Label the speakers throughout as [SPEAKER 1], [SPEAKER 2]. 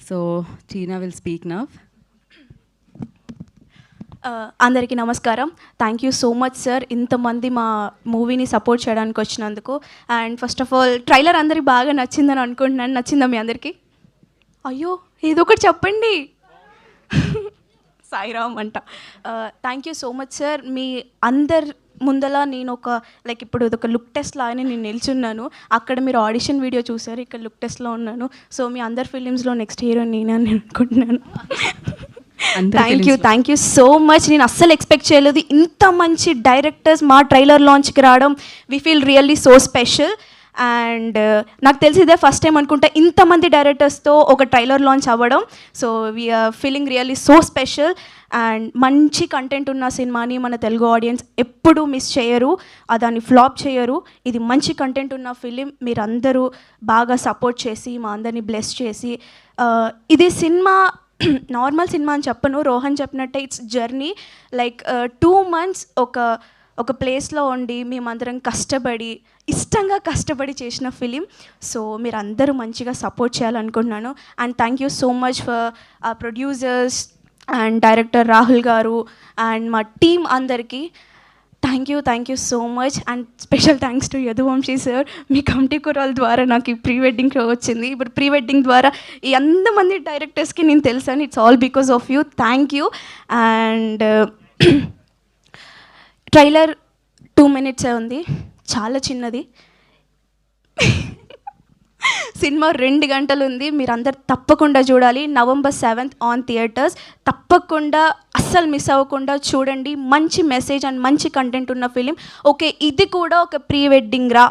[SPEAKER 1] So Tina will speak now.
[SPEAKER 2] అందరికీ నమస్కారం. Thank you so much sir, ఇంతమంది మా మూవీని సపోర్ట్ చేయడానికి వచ్చినందుకు. And first of all trailer అందరికి బాగా నచ్చిందని అనుకుంటున్నాను. నచ్చిందా మీ అందరికీ? అయ్యో ఏదో ఒకటి చెప్పండి. సాయిరామ్ అంట. Thank you so much sir. మీ అందరి ముందల నేను లైక్ ఇప్పుడు ఒక లుక్ టెస్ట్ లాగానే నేను నిల్చున్నాను. అక్కడ మీరు ఆడిషన్ వీడియో చూసారు, ఇక్కడ లుక్ టెస్ట్లో ఉన్నాను. సో మీ అందరి ఫిలిమ్స్లో నెక్స్ట్ హీరోయిన్ నేనే అని అనుకుంటున్నాను. Thank you so much. నేను అస్సలు ఎక్స్పెక్ట్ చేయలేదు ఇంత మంచి డైరెక్టర్స్ మా ట్రైలర్ లాంచ్కి రావడం. We feel really so special. And నాకు తెలిసి ఇదే ఫస్ట్ టైం అనుకుంటా ఇంతమంది డైరెక్టర్స్తో ఒక ట్రైలర్ లాంచ్ అవ్వడం. So we're feeling really so special. And మంచి కంటెంట్ ఉన్న సినిమాని మన తెలుగు ఆడియన్స్ ఎప్పుడూ మిస్ చేయరు, దాన్ని ఫ్లాప్ చేయరు. ఇది మంచి కంటెంట్ ఉన్న ఫిలిం. మీరందరూ బాగా సపోర్ట్ చేసి మా అందరినీ బ్లెస్ చేసి, ఇది సినిమా నార్మల్ సినిమా అని చెప్పను, రోహన్ చెప్పినట్టే ఇట్స్ జర్నీ. లైక్ 2 months ఒక ప్లేస్లో ఉండి మేమందరం కష్టపడి ఇష్టంగా కష్టపడి చేసిన ఫిలిం. సో మీరు అందరూ మంచిగా సపోర్ట్ చేయాలనుకుంటున్నాను. And thank you so much for producers and director Rahul గారు అండ్ మా టీమ్ అందరికీ thank you so much. And special thanks to Yaduvamshi sir. మీ కమిటీ కురాల ద్వారా నాకు ఈ ప్రీ వెడ్డింగ్ షో వచ్చింది. ఇప్పుడు ప్రీ వెడ్డింగ్ ద్వారా ఈ అంతమంది డైరెక్టర్స్కి నేను తెలుసాను. It's all because of you. Thank you. And trailer 2 minutes ఉంది, చాలా చిన్నది. సినిమా 2 గంటలు ఉంది. మీరందరు తప్పకుండా చూడాలి. November 7th on theatres. తప్పకుండా అస్సలు మిస్ అవ్వకుండా చూడండి. మంచి మెసేజ్ అండ్ మంచి కంటెంట్ ఉన్న ఫిలిం. ఓకే, ఇది కూడా ఒక ప్రీ వెడ్డింగ్ రా,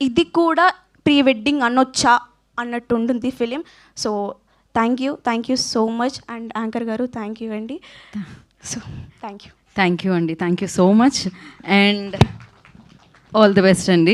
[SPEAKER 2] ఇది కూడా ప్రీ వెడ్డింగ్ అనొచ్చా అన్నట్టు ఉంటుంది film. So thank you so much. And anchor గారు థ్యాంక్ యూ అండి. సో థ్యాంక్ యూ
[SPEAKER 1] అండి, thank you so much and all the best అండి.